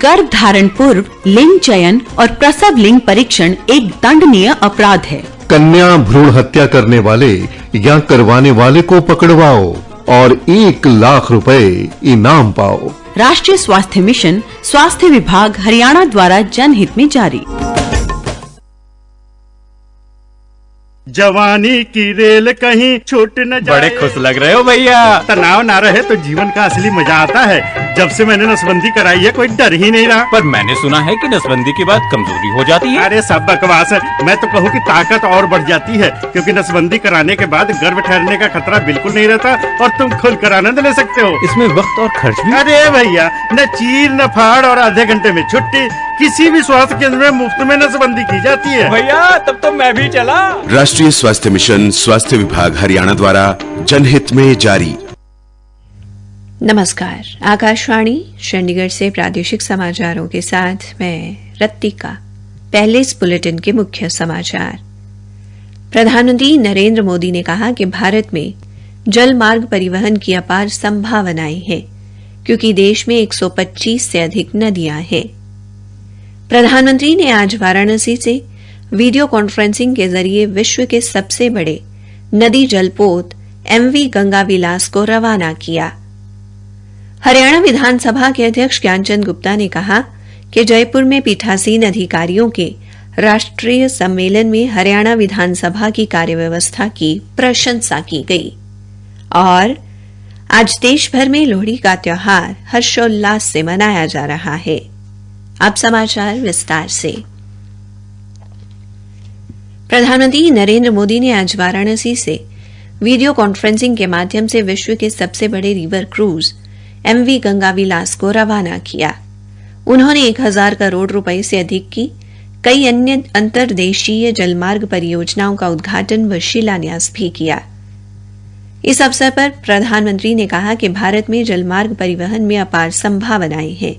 गर्भ धारण पूर्व लिंग चयन और प्रसव लिंग परीक्षण एक दंडनीय अपराध है। कन्या भ्रूण हत्या करने वाले या करवाने वाले को पकड़वाओ और 1 लाख रुपए इनाम पाओ। राष्ट्रीय स्वास्थ्य मिशन, स्वास्थ्य विभाग, हरियाणा द्वारा जनहित में जारी। जवानी की रेल कहीं छूट न जाए। बड़े खुश लग रहे हो भैया। तनाव ना रहे तो जीवन का असली मजा आता है। जब से मैंने नसबंदी कराई है कोई डर ही नहीं रहा। पर मैंने सुना है कि नसबंदी के बाद कमजोरी हो जाती है। अरे सब बकवास है। मैं तो कहूँ कि ताकत और बढ़ जाती है, क्योंकि नसबंदी कराने के बाद गर्भ ठहरने का खतरा बिल्कुल नहीं रहता और तुम खुलकर आनंद ले सकते हो। इसमें वक्त और खर्च भी। अरे भैया, न चीर न फाड़ और आधे घंटे में छुट्टी। किसी भी स्वास्थ्य केंद्र में मुफ्त में नसबंदी की जाती है। भैया तब तो मैं भी चला। राष्ट्रीय स्वास्थ्य मिशन, स्वास्थ्य विभाग, हरियाणा द्वारा जनहित में जारी। नमस्कार, आकाशवाणी चंडीगढ़ से प्रादेशिक समाचारों के साथ मैं रत्तिका। पहले इस बुलेटिन के मुख्य समाचार। प्रधानमंत्री नरेंद्र मोदी ने कहा कि भारत में जल मार्ग परिवहन की अपार संभावनाएं हैं, क्योंकि देश में 125 से अधिक नदियां हैं। प्रधानमंत्री ने आज वाराणसी से वीडियो कॉन्फ्रेंसिंग के जरिए विश्व के सबसे बड़े नदी जलपोत MV गंगा विलास को रवाना किया। हरियाणा विधानसभा के अध्यक्ष ज्ञानचंद गुप्ता ने कहा कि जयपुर में पीठासीन अधिकारियों के राष्ट्रीय सम्मेलन में हरियाणा विधानसभा की कार्यव्यवस्था की प्रशंसा की गई। और आज देश भर में लोहड़ी का त्योहार हर्षोल्लास से मनाया जा रहा है। अब समाचार विस्तार से। प्रधानमंत्री नरेंद्र मोदी ने आज वाराणसी से वीडियो कॉन्फ्रेंसिंग के माध्यम से विश्व के सबसे बड़े रिवर क्रूज MV गंगा विलास को रवाना किया। उन्होंने 1000 करोड़ रुपए से अधिक की कई अन्य अंतर्देशीय जलमार्ग परियोजनाओं का उद्घाटन व शिलान्यास भी किया। इस अवसर पर प्रधानमंत्री ने कहा कि भारत में जलमार्ग परिवहन में अपार संभावनाएं हैं,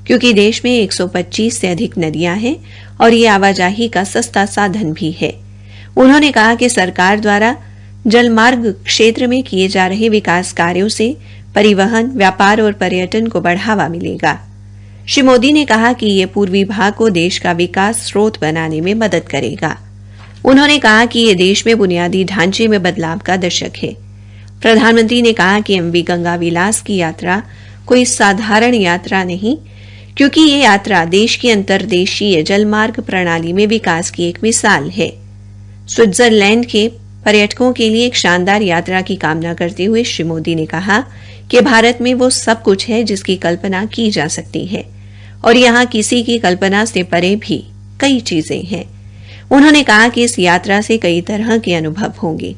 क्योंकि देश में 125 से अधिक नदियां हैं और ये आवाजाही का सस्ता साधन भी है। उन्होंने कहा कि सरकार द्वारा जलमार्ग क्षेत्र में किए जा रहे विकास कार्यों से परिवहन, व्यापार और पर्यटन को बढ़ावा मिलेगा। श्री मोदी ने कहा कि ये पूर्वी भाग को देश का विकास स्रोत बनाने में मदद करेगा। उन्होंने कहा कि ये देश में बुनियादी ढांचे में बदलाव का दशक है। प्रधानमंत्री ने कहा कि MV गंगा विलास की यात्रा कोई साधारण यात्रा नहीं, क्योंकि ये यात्रा देश की अंतर्देशीय जलमार्ग प्रणाली में विकास की एक मिसाल है। स्विट्जरलैंड के पर्यटकों के लिए एक शानदार यात्रा की कामना करते हुए श्री मोदी ने कहा कि भारत में वो सब कुछ है जिसकी कल्पना की जा सकती है और यहाँ किसी की कल्पना से परे भी कई चीजें हैं। उन्होंने कहा कि इस यात्रा से कई तरह के अनुभव होंगे।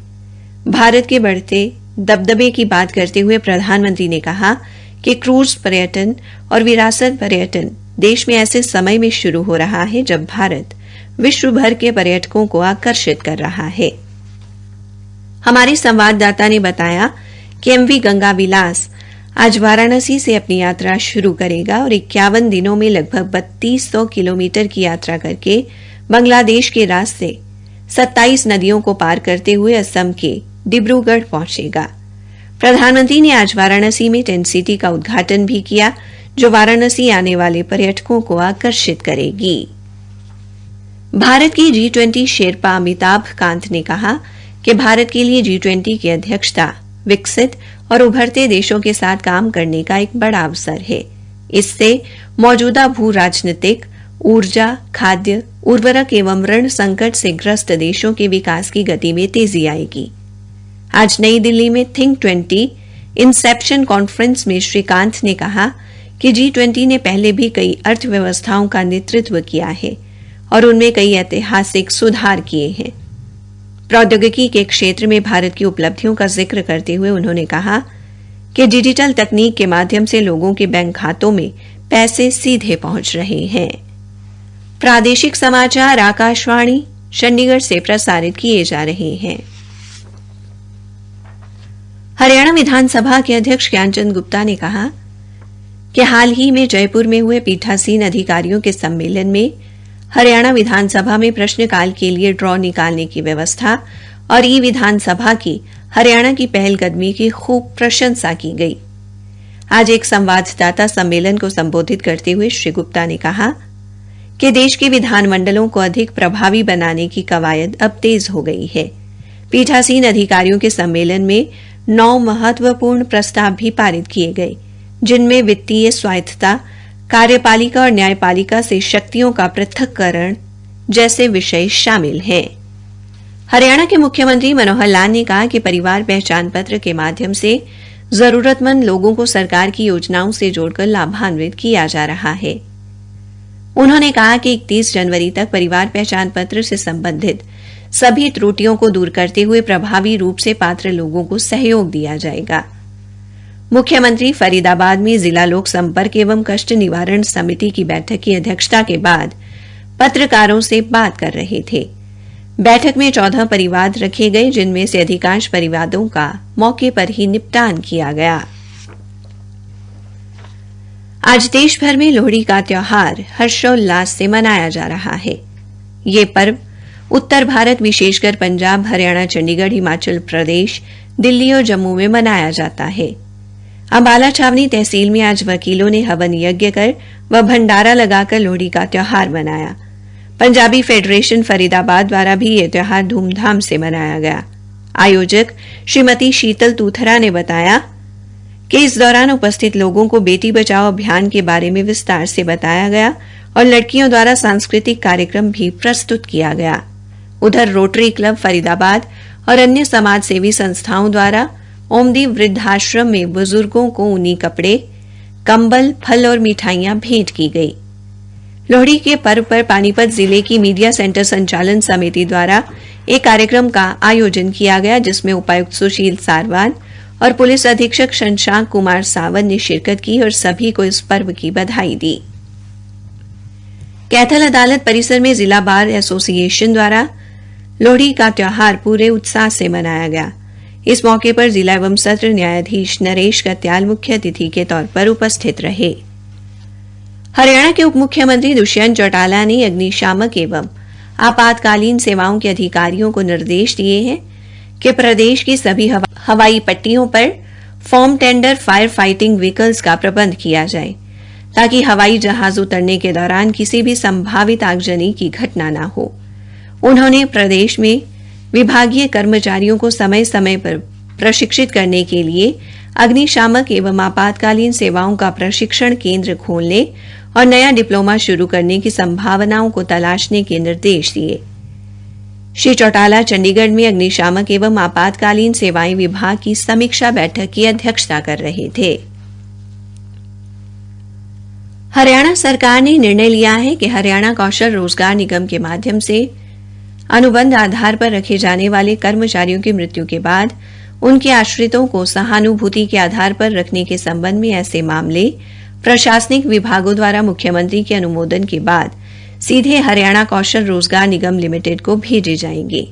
भारत के बढ़ते दबदबे की बात करते हुए प्रधानमंत्री ने कहा कि क्रूज पर्यटन और विरासत पर्यटन देश में ऐसे समय में शुरू हो रहा है जब भारत विश्व भर के पर्यटकों को आकर्षित कर रहा है। हमारे संवाददाता ने बताया कि MV गंगा विलास आज वाराणसी से अपनी यात्रा शुरू करेगा और 51 दिनों में लगभग 3200 किलोमीटर की यात्रा करके बांग्लादेश के रास्ते 27 नदियों को पार करते हुए असम के डिब्रूगढ़ पहुंचेगा। प्रधानमंत्री ने आज वाराणसी में टेंट सिटी का उद्घाटन भी किया, जो वाराणसी आने वाले पर्यटकों को आकर्षित करेगी। भारत की G20 शेरपा अमिताभ कांत ने कहा कि भारत के लिए G20 की अध्यक्षता विकसित और उभरते देशों के साथ काम करने का एक बड़ा अवसर है। इससे मौजूदा भू राजनीतिक, ऊर्जा, खाद्य, उर्वरक एवं ऋण संकट से ग्रस्त देशों के विकास की गति में तेजी आएगी। आज नई दिल्ली में थिंक 20 इंसेप्शन कॉन्फ्रेंस में श्रीकांत ने कहा कि G20 ने पहले भी कई अर्थव्यवस्थाओं का नेतृत्व किया है और उनमें कई ऐतिहासिक सुधार किए हैं। प्रौद्योगिकी के क्षेत्र में भारत की उपलब्धियों का जिक्र करते हुए उन्होंने कहा कि डिजिटल तकनीक के माध्यम से लोगों के बैंक खातों में पैसे सीधे पहुंच रहे हैं। प्रादेशिक समाचार आकाशवाणी चंडीगढ़ से प्रसारित किए जा रहे हैं। हरियाणा विधानसभा के अध्यक्ष ज्ञानचंद गुप्ता ने कहा कि हाल ही में जयपुर में हुए पीठासीन अधिकारियों के सम्मेलन में हरियाणा विधानसभा में प्रश्नकाल के लिए ड्रॉ निकालने की व्यवस्था और ई विधानसभा की हरियाणा की पहलकदमी की खूब प्रशंसा की गई। आज एक संवाददाता सम्मेलन को संबोधित करते हुए श्री गुप्ता ने कहा कि देश के विधानमंडलों को अधिक प्रभावी बनाने की कवायद अब तेज हो गई है। पीठासीन अधिकारियों के सम्मेलन में 9 महत्वपूर्ण प्रस्ताव भी पारित किए गए, जिनमें वित्तीय स्वायत्तता, कार्यपालिका और न्यायपालिका से शक्तियों का पृथक्करण जैसे विषय शामिल हैं। हरियाणा के मुख्यमंत्री मनोहर लाल ने कहा कि परिवार पहचान पत्र के माध्यम से जरूरतमंद लोगों को सरकार की योजनाओं से जोड़कर लाभान्वित किया जा रहा है। उन्होंने कहा कि 31 जनवरी तक परिवार पहचान पत्र से संबंधित सभी त्रुटियों को दूर करते हुए प्रभावी रूप से पात्र लोगों को सहयोग दिया जाएगा। मुख्यमंत्री फरीदाबाद में जिला लोक संपर्क एवं कष्ट निवारण समिति की बैठक की अध्यक्षता के बाद पत्रकारों से बात कर रहे थे। बैठक में 14 परिवाद रखे गए, जिनमें से अधिकांश परिवादों का मौके पर ही निपटान किया गया। आज देश भर में लोहड़ी का त्योहार हर्षोल्लास से मनाया जा रहा है। ये पर्व उत्तर भारत, विशेषकर पंजाब, हरियाणा, चंडीगढ़, हिमाचल प्रदेश, दिल्ली और जम्मू में मनाया जाता है। अंबाला छावनी तहसील में आज वकीलों ने हवन यज्ञ कर व भंडारा लगाकर लोहड़ी का त्योहार मनाया। पंजाबी फेडरेशन फरीदाबाद द्वारा भी यह त्योहार धूमधाम से मनाया गया। आयोजक श्रीमती शीतल तूथरा ने बताया कि इस दौरान उपस्थित लोगों को बेटी बचाओ अभियान के बारे में विस्तार से बताया गया और लड़कियों द्वारा सांस्कृतिक कार्यक्रम भी प्रस्तुत किया गया। उधर रोटरी क्लब फरीदाबाद और अन्य समाज सेवी संस्थाओं द्वारा ओमदीप वृद्धाश्रम में बुजुर्गों को ऊनी कपड़े, कंबल, फल और मिठाइयां भेंट की गई। लोहड़ी के पर्व पर पानीपत जिले की मीडिया सेंटर संचालन समिति द्वारा एक कार्यक्रम का आयोजन किया गया, जिसमें उपायुक्त सुशील सारवान और पुलिस अधीक्षक शशांक कुमार सावंत ने शिरकत की और सभी को इस पर्व की बधाई दी। कैथल अदालत परिसर में जिला बार एसोसिएशन द्वारा लोहड़ी का त्योहार पूरे उत्साह से मनाया गया। इस मौके पर जिला एवं सत्र न्यायाधीश नरेश कत्याल मुख्य अतिथि के तौर पर उपस्थित रहे। हरियाणा के उप मुख्यमंत्री दुष्यंत चौटाला ने अग्निशामक एवं आपातकालीन सेवाओं के अधिकारियों को निर्देश दिए हैं कि प्रदेश की सभी हवाई पट्टियों पर form tender fire fighting vehicles का प्रबंध किया जाए, ताकि हवाई जहाज उतरने के दौरान किसी भी संभावित आगजनी की घटना न हो। उन्होंने प्रदेश में विभागीय कर्मचारियों को समय समय पर प्रशिक्षित करने के लिए अग्निशामक एवं आपातकालीन सेवाओं का प्रशिक्षण केंद्र खोलने और नया डिप्लोमा शुरू करने की संभावनाओं को तलाशने के निर्देश दिए। श्री चौटाला चंडीगढ़ में अग्निशामक एवं आपातकालीन सेवाएं विभाग की समीक्षा बैठक की अध्यक्षता कर रहे थे। हरियाणा सरकार ने निर्णय लिया है कि हरियाणा कौशल रोजगार निगम के माध्यम से अनुबंध आधार पर रखे जाने वाले कर्मचारियों की मृत्यु के बाद उनके आश्रितों को सहानुभूति के आधार पर रखने के संबंध में ऐसे मामले प्रशासनिक विभागों द्वारा मुख्यमंत्री के अनुमोदन के बाद सीधे हरियाणा कौशल रोजगार निगम लिमिटेड को भेजे जाएंगे।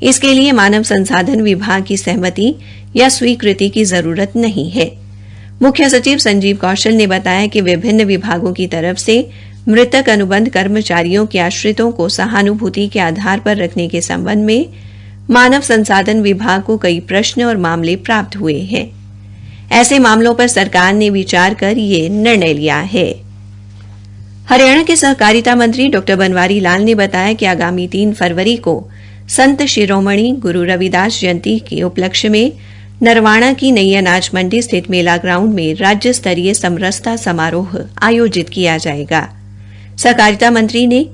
इसके लिए मानव संसाधन विभाग की सहमति या स्वीकृति की जरूरत नहीं है। मुख्य सचिव संजीव कौशल ने बताया कि विभिन्न विभागों की तरफ से मृतक अनुबंध कर्मचारियों के आश्रितों को सहानुभूति के आधार पर रखने के संबंध में मानव संसाधन विभाग को कई प्रश्न और मामले प्राप्त हुए हैं। ऐसे मामलों पर सरकार ने विचार कर ये निर्णय लिया है। हरियाणा के सहकारिता मंत्री डॉ बनवारी लाल ने बताया कि आगामी 3 फरवरी को संत शिरोमणि गुरु रविदास जयंती के उपलक्ष्य में नरवाणा की नई अनाज मंडी स्थित मेला ग्राउंड में राज्य स्तरीय समरसता समारोह आयोजित किया जाएगा। सहकारिता मंत्री ने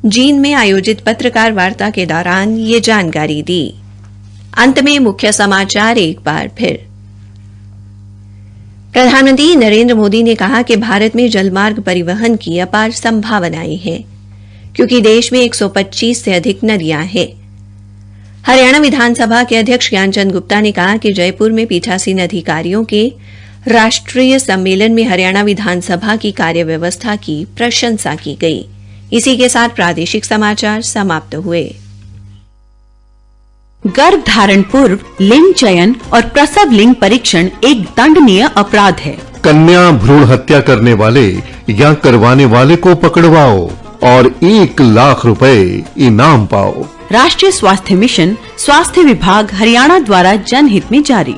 जींद में आयोजित पत्रकार वार्ता के दौरान ये जानकारी दी। अंत में मुख्य समाचार एक बार फिर। प्रधानमंत्री नरेंद्र मोदी ने कहा कि भारत में जलमार्ग परिवहन की अपार संभावनाएं हैं, क्योंकि देश में 125 से अधिक नदियां हैं। हरियाणा विधानसभा के अध्यक्ष ज्ञानचंद गुप्ता ने कहा कि जयपुर में पीठासीन अधिकारियों के राष्ट्रीय सम्मेलन में हरियाणा विधानसभा की कार्यव्यवस्था की प्रशंसा की गई। इसी के साथ प्रादेशिक समाचार समाप्त हुए। गर्भ धारण पूर्व लिंग चयन और प्रसव लिंग परीक्षण एक दंडनीय अपराध है। कन्या भ्रूण हत्या करने वाले या करवाने वाले को पकड़वाओ और 1 लाख रुपए इनाम पाओ। राष्ट्रीय स्वास्थ्य मिशन, स्वास्थ्य विभाग हरियाणा द्वारा जनहित में जारी।